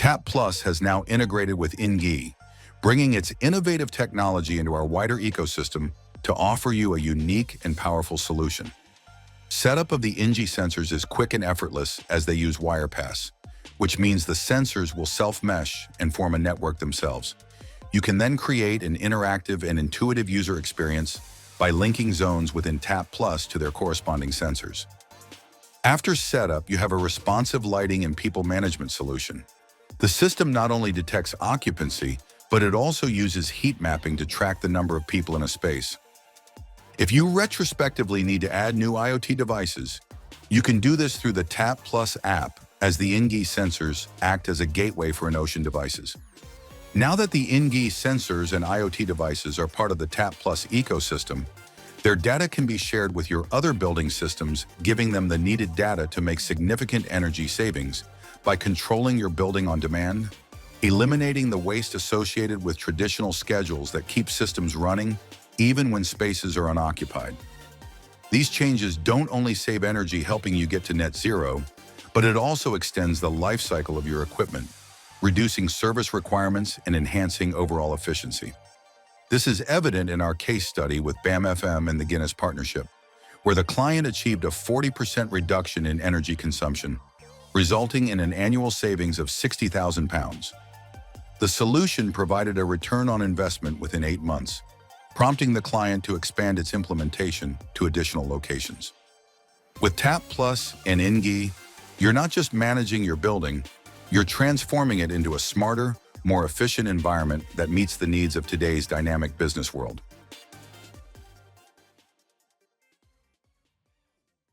tapp Plus has now integrated with INGY, bringing its innovative technology into our wider ecosystem to offer you a unique and powerful solution. Setup of the INGY sensors is quick and effortless as they use Wirepas, which means the sensors will self-mesh and form a network themselves. You can then create an interactive and intuitive user experience by linking zones within tapp Plus to their corresponding sensors. After setup, you have a responsive lighting and people management solution. The system not only detects occupancy, but it also uses heat mapping to track the number of people in a space. If you retrospectively need to add new IoT devices, you can do this through the tapp Plus app, as the INGY sensors act as a gateway for Inocean devices. Now that the INGY sensors and IoT devices are part of the tapp Plus ecosystem, their data can be shared with your other building systems, giving them the needed data to make significant energy savings by controlling your building on demand, eliminating the waste associated with traditional schedules that keep systems running even when spaces are unoccupied. These changes don't only save energy helping you get to net zero, but it also extends the life cycle of your equipment, reducing service requirements and enhancing overall efficiency. This is evident in our case study with BAM-FM and the Guinness Partnership, where the client achieved a 40% reduction in energy consumption, resulting in an annual savings of £60,000. The solution provided a return on investment within 8 months, prompting the client to expand its implementation to additional locations. With tapp Plus and INGY, you're not just managing your building, you're transforming it into a smarter, more efficient environment that meets the needs of today's dynamic business world.